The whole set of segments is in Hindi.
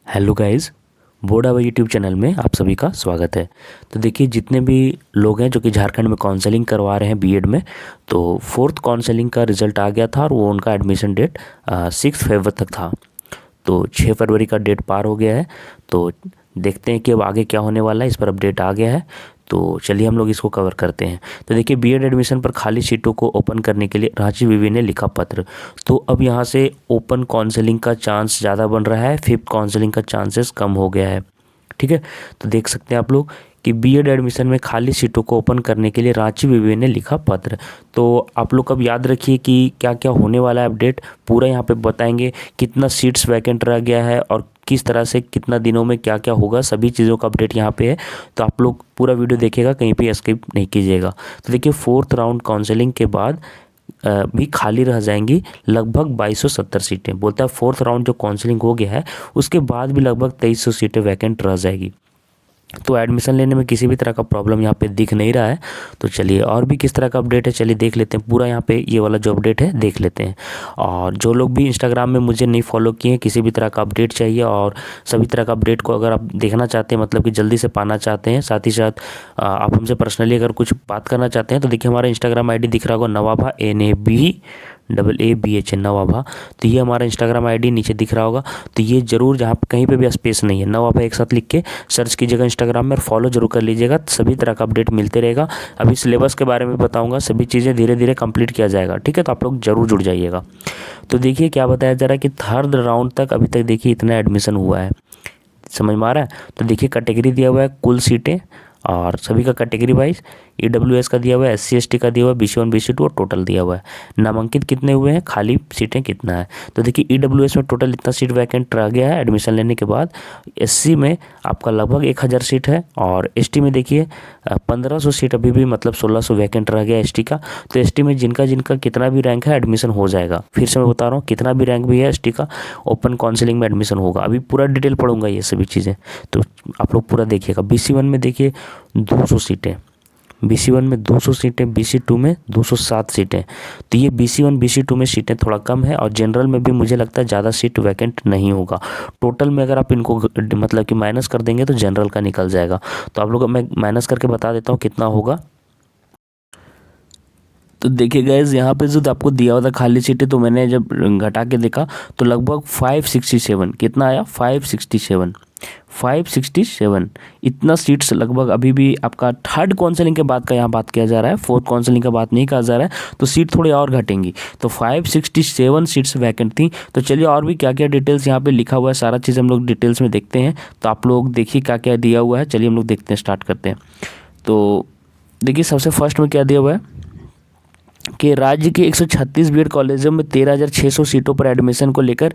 Hello guys, board our YouTube channel में आप सभी का स्वागत है। तो देखिए, जितने भी लोग हैं जो कि झारखंड में काउंसलिंग करवा रहे हैं बीएड में, तो फोर्थ काउंसलिंग का रिज़ल्ट आ गया था और वो उनका एडमिशन डेट 6 फरवरी तक था। तो 6 फरवरी का डेट पार हो गया है। तो देखते हैं कि अब आगे क्या होने वाला है, इस पर अपडेट आ गया है। तो चलिए हम लोग इसको कवर करते हैं। तो देखिए, बीएड एडमिशन पर खाली सीटों को ओपन करने के लिए रांची विवि ने लिखा पत्र। तो अब यहाँ से ओपन काउंसलिंग का चांस ज़्यादा बन रहा है, फिफ्थ काउंसलिंग का चांसेस कम हो गया है। ठीक है, तो देख सकते हैं आप लोग कि बीएड एडमिशन में खाली सीटों को ओपन करने के लिए रांची विवि ने लिखा पत्र। तो आप लोग अब याद रखिए कि क्या क्या होने वाला है, अपडेट पूरा यहाँ पे बताएंगे। कितना सीट्स वैकेंट रह गया है और किस तरह से कितना दिनों में क्या क्या होगा, सभी चीज़ों का अपडेट यहाँ पे है। तो आप लोग पूरा वीडियो देखिएगा, कहीं पे स्किप नहीं कीजिएगा। तो देखिए, फोर्थ राउंड काउंसलिंग के बाद भी खाली रह जाएंगी लगभग 2270 सीटें। बोलता है फोर्थ राउंड जो काउंसलिंग हो गया है उसके बाद भी लगभग 2300 सीटें वैकेंट रह जाएगी। तो एडमिशन लेने में किसी भी तरह का प्रॉब्लम यहाँ पे दिख नहीं रहा है। तो चलिए, और भी किस तरह का अपडेट है चलिए देख लेते हैं। पूरा यहाँ पे ये वाला जो अपडेट है देख लेते हैं। और जो लोग भी इंस्टाग्राम में मुझे नहीं फॉलो किए हैं, किसी भी तरह का अपडेट चाहिए और सभी तरह का अपडेट को अगर आप देखना चाहते हैं, मतलब कि जल्दी से पाना चाहते हैं, साथ ही साथ आप हमसे पर्सनली अगर कुछ बात करना चाहते हैं, तो देखिए हमारा इंस्टाग्राम ID दिख रहा होगा, नवाभा NABABH नवाभा। तो ये हमारा इंस्टाग्राम ID नीचे दिख रहा होगा। तो ये जरूर, जहाँ पे कहीं पे भी स्पेस नहीं है, नवाभा एक साथ लिख के सर्च कीजिएगा इंस्टाग्राम में और फॉलो जरूर कर लीजिएगा। सभी तरह का अपडेट मिलते रहेगा। अभी सिलेबस के बारे में बताऊंगा, सभी चीज़ें धीरे धीरे कंप्लीट किया जाएगा। ठीक है, तो आप लोग जरूर जुड़ जाइएगा। तो देखिए क्या बताया जा रहा है कि थर्ड राउंड तक अभी तक देखिए इतना एडमिशन हुआ है, समझ में आ रहा है। तो देखिए कैटेगरी दिया हुआ है, कुल सीटें और सभी का कैटेगरी वाइज। EWS का दिया हुआ है, SC ST का दिया हुआ है, BC1 BC2 और टोटल दिया हुआ है। नामांकित कितने हुए हैं, खाली सीटें कितना है। तो देखिए EWS में टोटल इतना सीट वैकेंट रह गया है एडमिशन लेने के बाद। SC में आपका लगभग 1000 सीट है और ST में देखिए 1500 सीट अभी भी, मतलब 1600 वैकेंट रह गया ST का। तो ST में जिनका जिनका कितना भी रैंक है एडमिशन हो जाएगा। फिर से मैं बता रहा हूँ, कितना भी रैंक भी है ST का, ओपन काउंसलिंग में एडमिशन होगा। अभी पूरा डिटेल पढ़ूंगा ये सभी चीज़ें, तो आप लोग पूरा देखिएगा। BC1 में देखिए 200 सीटें, BC1 में 200 सीटें, BC2 में 207 सीटें। तो ये BC1 BC2 में सीटें थोड़ा कम है और जनरल में भी मुझे लगता है ज़्यादा सीट वैकेंट नहीं होगा। टोटल में अगर आप इनको मतलब कि माइनस कर देंगे तो जनरल का निकल जाएगा। तो आप लोग, मैं माइनस करके बता देता हूँ कितना होगा। तो देखिए गाइस, यहाँ पे जो आपको दिया हुआ था खाली सीटें, तो मैंने जब घटा के देखा तो लगभग 567, कितना आया, 567 इतना सीट्स लगभग अभी भी आपका थर्ड काउंसलिंग के बाद का यहाँ बात किया जा रहा है, फोर्थ काउंसलिंग का बात नहीं कहा जा रहा है। तो सीट थोड़ी और घटेंगी। तो 567 सीट्स वैकेंट थी। तो चलिए, और भी क्या क्या डिटेल्स यहाँ पे लिखा हुआ है, सारा चीज़ हम लोग डिटेल्स में देखते हैं। तो आप लोग देखिए क्या क्या दिया हुआ है। चलिए हम लोग देखते हैं, स्टार्ट करते हैं। तो देखिए, सबसे फर्स्ट में क्या दिया हुआ है कि राज्य के 136 बीएड कॉलेजों में 13,600 सीटों पर एडमिशन को लेकर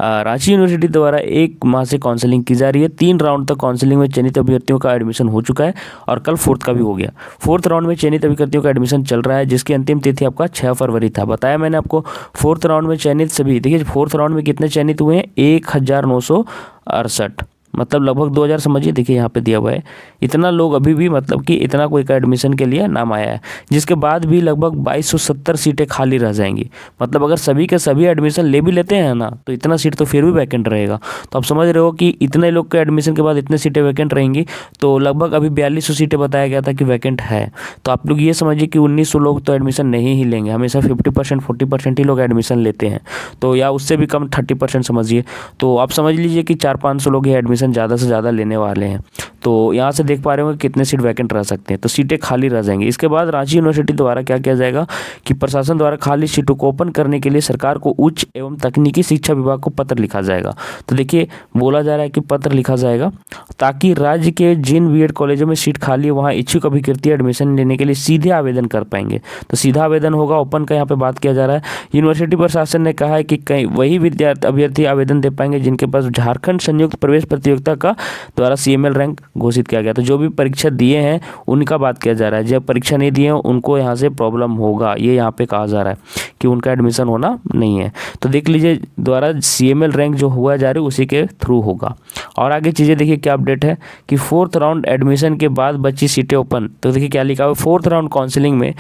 रांची यूनिवर्सिटी द्वारा 1 माह से काउंसलिंग की जा रही है। 3 राउंड तक काउंसलिंग में चयनित अभ्यर्थियों का एडमिशन हो चुका है और कल फोर्थ का भी हो गया। फोर्थ राउंड में चयनित अभ्यर्थियों का एडमिशन चल रहा है, जिसकी अंतिम तिथि आपका 6 फरवरी था। बताया मैंने आपको, फोर्थ राउंड में चयनित सभी, देखिए फोर्थ राउंड में कितने चयनित हुए हैं, 1968, मतलब लगभग 2000 समझिए। देखिए यहाँ पे दिया हुआ है, इतना लोग अभी भी, मतलब कि इतना कोई का एडमिशन के लिए नाम आया है। जिसके बाद भी लगभग 2270 सीटें खाली रह जाएंगी। मतलब अगर सभी के सभी एडमिशन ले भी लेते हैं ना, तो इतना सीट तो फिर भी वैकेंट रहेगा। तो आप समझ रहे हो कि इतने लोग के एडमिशन के बाद इतने सीटें वैकेंट रहेंगी। तो लगभग अभी 4200 सीटें बताया गया था कि वैकेंट है। तो आप लोग ये समझिए कि 1900 लोग तो एडमिशन नहीं ही लेंगे। हमेशा 50% 40% ही लोग एडमिशन लेते हैं, तो या उससे भी कम 30% समझिए। तो आप समझ लीजिए कि 400-500 लोग ये एडमिशन ज़्यादा से ज़्यादा लेने वाले हैं। तो यहाँ से देख पा रहे होंगे कितने सीट वैकेंट रह सकते हैं। तो सीटें खाली रह जाएंगी। इसके बाद रांची यूनिवर्सिटी द्वारा क्या किया जाएगा कि प्रशासन द्वारा खाली सीटों को ओपन करने के लिए सरकार को उच्च एवं तकनीकी शिक्षा विभाग को पत्र लिखा जाएगा। तो देखिए, बोला जा रहा है कि पत्र लिखा जाएगा ताकि राज्य के जिन बीएड कॉलेजों में सीट खाली है वहाँ इच्छुक अभ्यर्थी एडमिशन लेने के लिए सीधे आवेदन कर पाएंगे। तो सीधा आवेदन होगा, ओपन का यहाँ पे बात किया जा रहा है। यूनिवर्सिटी प्रशासन ने कहा है कि कई वही अभ्यर्थी आवेदन दे पाएंगे जिनके पास झारखंड संयुक्त प्रवेश प्रतियोगिता का द्वारा CML रैंक घोषित किया गया। तो जो भी परीक्षा दिए हैं उनका बात किया जा रहा है। जब परीक्षा नहीं दिए हैं उनको यहाँ से प्रॉब्लम होगा, ये यहाँ पे कहा जा रहा है कि उनका एडमिशन होना नहीं है। तो देख लीजिए, द्वारा CML रैंक जो हुआ जा रही है उसी के थ्रू होगा। और आगे चीज़ें देखिए क्या अपडेट है कि फोर्थ राउंड एडमिशन के बाद बची सीटें ओपन। तो देखिए क्या लिखा हुआ है, फोर्थ राउंड काउंसलिंग में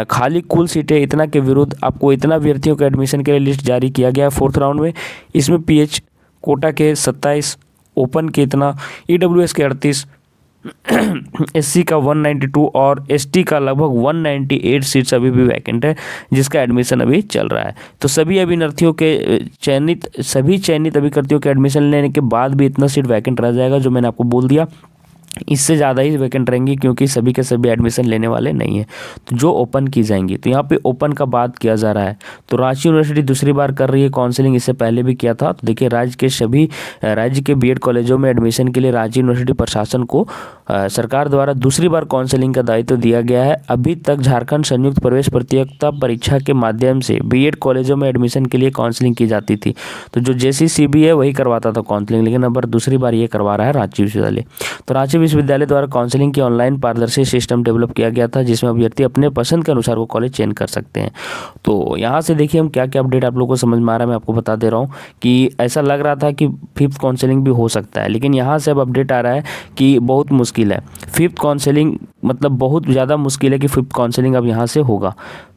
खाली कुल सीटें इतना के विरुद्ध आपको इतना अभ्यर्थियों के एडमिशन के लिए लिस्ट जारी किया गया है फोर्थ राउंड में। इसमें PH कोटा के 27 ओपन के इतना, EWS के 38, SC का 192 और ST का लगभग 198 सीट्स अभी भी वैकेंट है, जिसका एडमिशन अभी चल रहा है। तो सभी अभ्यर्थियों के चयनित अभ्यर्थियों के एडमिशन लेने के बाद भी इतना सीट वैकेंट रह जाएगा, जो मैंने आपको बोल दिया। इससे ज़्यादा ही वैकेंट रहेंगी, क्योंकि सभी के सभी एडमिशन लेने वाले नहीं हैं, तो जो ओपन की जाएंगी। तो यहाँ पे ओपन का बात किया जा रहा है, तो रांची यूनिवर्सिटी दूसरी बार कर रही है काउंसलिंग, इससे पहले भी किया था। तो देखिए, राज्य के बीएड कॉलेजों में एडमिशन के लिए रांची यूनिवर्सिटी प्रशासन को सरकार द्वारा दूसरी बार काउंसलिंग का दायित्व दिया गया है। अभी तक झारखंड संयुक्त प्रवेश प्रतियोगिता परीक्षा के माध्यम से बीएड कॉलेजों में एडमिशन के लिए काउंसलिंग की जाती थी। तो जो JCCB है वही करवाता था काउंसलिंग, लेकिन अब दूसरी बार ये करवा रहा है रांची विश्वविद्यालय। तो रांची विश्वविद्यालय द्वारा काउंसलिंग की ऑनलाइन पारदर्शी सिस्टम डेवलप किया गया था, जिसमें अभ्यर्थी अपने पसंद के अनुसार वो कॉलेज चयन कर सकते हैं। तो यहाँ से देखिए हम क्या क्या अपडेट आप लोगों को समझ में आ रहा है, मैं आपको बता दे रहा हूँ कि ऐसा लग रहा था कि 5th काउंसलिंग भी हो सकता है, लेकिन यहाँ से अब अपडेट आ रहा है कि बहुत मुश्किल है 5th काउंसलिंग, मतलब बहुत ज़्यादा मुश्किल है कि 5th काउंसलिंग अब यहाँ से होगा।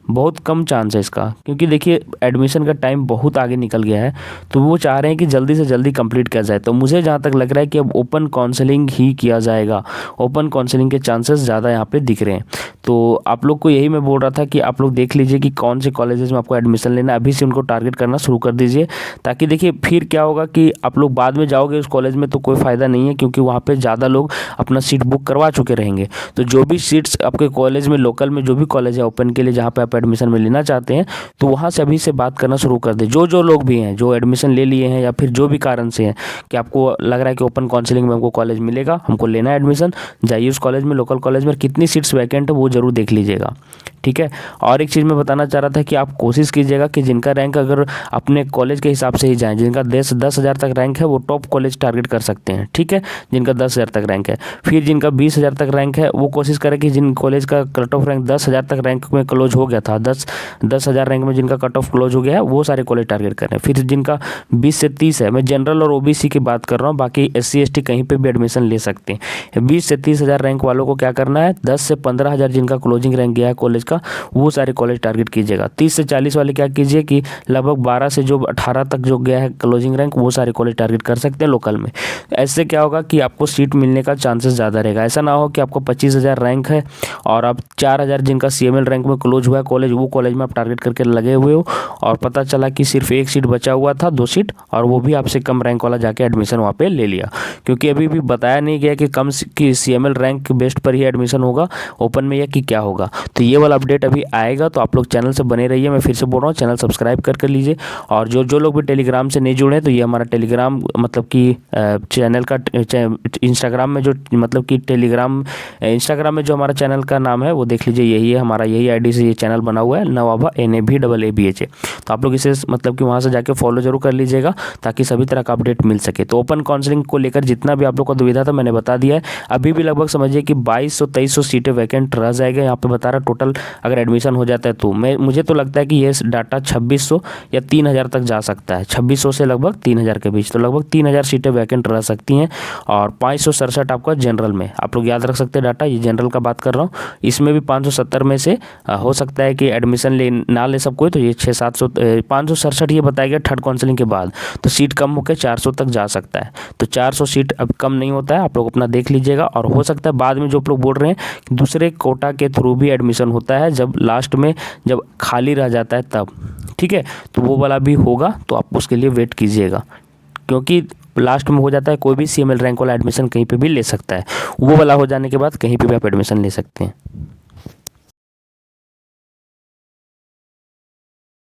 बहुत कम चांस है इसका, क्योंकि देखिए एडमिशन का टाइम बहुत आगे निकल गया है, तो वो चाह रहे हैं कि जल्दी से जल्दी कंप्लीट किया जाए। तो मुझे जहाँ तक लग रहा है कि अब ओपन काउंसलिंग ही किया जाएगा, ओपन काउंसलिंग के चांसेस ज़्यादा यहाँ पे दिख रहे हैं। तो आप लोग को यही मैं बोल रहा था कि आप लोग देख लीजिए कि कौन से कॉलेजेस में आपको एडमिशन लेना है, अभी से उनको टारगेट करना शुरू कर दीजिए, ताकि देखिए फिर क्या होगा कि आप लोग बाद में जाओगे उस कॉलेज में तो कोई फ़ायदा नहीं है, क्योंकि वहाँ पर ज़्यादा लोग अपना सीट बुक करवा चुके रहेंगे। तो जो भी सीट्स आपके कॉलेज में, लोकल में जो भी कॉलेज है ओपन के लिए जहाँ पे आप एडमिशन में लेना चाहते हैं, तो वहाँ से अभी से बात करना शुरू कर दें। जो लोग भी हैं जो एडमिशन ले लिए हैं, या फिर जो भी कारण से हैं कि आपको लग रहा है कि ओपन काउंसलिंग में हमको कॉलेज मिलेगा, हमको लेना है एडमिशन, जाइए उस कॉलेज में, लोकल कॉलेज में कितनी सीट्स वैकेंट है वो जरूर देख लीजिएगा, ठीक है। और एक चीज़ मैं बताना चाह रहा था कि आप कोशिश कीजिएगा कि जिनका रैंक अगर अपने कॉलेज के हिसाब से ही जाएँ, जिनका 10,000 तक रैंक है वो टॉप कॉलेज टारगेट कर सकते हैं, ठीक है, जिनका 10,000 तक रैंक है। फिर जिनका 20,000 तक रैंक है वो कोशिश करें कि जिन कॉलेज का कट ऑफ रैंक 10,000 तक रैंक में क्लोज हो गया था, 10,000 रैंक में जिनका कट ऑफ क्लोज हो गया है, वो सारे कॉलेज टारगेट करें। फिर जिनका 20 से 30 है, मैं जनरल और OBC की बात कर रहा हूँ, बाकी SC ST कहीं पे भी एडमिशन ले सकते हैं। 20 से 30,000 रैंक वालों को क्या करना है, 10 से 15,000 जिनका क्लोजिंग रैंक गया है कॉलेज का, वो सारे कॉलेज टारगेट कीजिएगा। 30 से 40 वाले क्या कीजिए कि लगभग 12 से जो 18 तक जो गया है क्लोजिंग रैंक, वो सारे कॉलेज टारगेट कर सकते हैं लोकल में। ऐसे क्या होगा कि आपको सीट मिलने का चांसेस ज़्यादा रहेगा। ऐसा ना हो कि आपको 25,000 रैंक है और आप 4,000 जिनका CML रैंक में क्लोज हुआ है कॉलेज, वो कॉलेज में आप टारगेट करके लगे हुए हो, और पता चला कि सिर्फ 1 सीट बचा हुआ था, 2 सीट, और वो भी आपसे कम रैंक वाला जाके एडमिशन वहाँ पे ले लिया। क्योंकि अभी भी बताया नहीं गया कि कम की CML रैंक बेस्ट पर ही एडमिशन होगा ओपन में, या कि क्या होगा। तो ये वाला अपडेट अभी आएगा, तो आप लोग चैनल से बने रहिए। मैं फिर से बोल रहा हूँ, चैनल सब्सक्राइब कर लीजिए। और जो लोग भी टेलीग्राम से नहीं जुड़े हैं, तो ये हमारा टेलीग्राम मतलब कि चैनल का इंस्टाग्राम में जो मतलब कि इंस्टाग्राम में जो हमारा चैनल का नाम है वो देख लीजिए, यही है हमारा, यही ID से ये चैनल बना हुआ है, नवाबा NAVAABH। तो आप लोग इसे मतलब कि वहाँ से जाके फॉलो जरूर कर लीजिएगा, ताकि सभी तरह का अपडेट मिल सके। तो ओपन काउंसलिंग को लेकर जितना भी आप लोग को दुविधा था मैंने बता दिया है। अभी भी लगभग समझिए कि 2200-2300 सीटें वैकेंट रह जाएगा। यहाँ पे बता रहा टोटल अगर एडमिशन हो जाता है तो मुझे तो लगता है कि ये डाटा 2600 या 3,000 तक जा सकता है, 2600 से लगभग 3,000 के बीच। तो लगभग 3,000 सीटें वैकेंट रह सकती हैं, और 567 आपका जनरल में, आप लोग याद रख सकते हैं डाटा, ये जनरल का बात कर रहा हूँ। इसमें भी 570 में से हो सकता है कि एडमिशन ना ले सब कोई, तो ये 567 ये बताया गया थर्ड काउंसलिंग के बाद, तो सीट कम होकर 400 तक जा सकता है। तो 400 सीट अब कम नहीं होता है, आप लोग अपना देख लीजिएगा। और हो सकता है बाद में जो आप लोग बोल रहे हैं कि दूसरे कोटा के थ्रू भी एडमिशन होता है, जब लास्ट में जब खाली रह जाता है तब, ठीक है, तो वो वाला भी होगा, तो आप उसके लिए वेट कीजिएगा, क्योंकि लास्ट में हो जाता है कोई भी CML रैंक वाला एडमिशन कहीं पे भी ले सकता है, वो वाला हो जाने के बाद कहीं पे भी आप एडमिशन ले सकते हैं।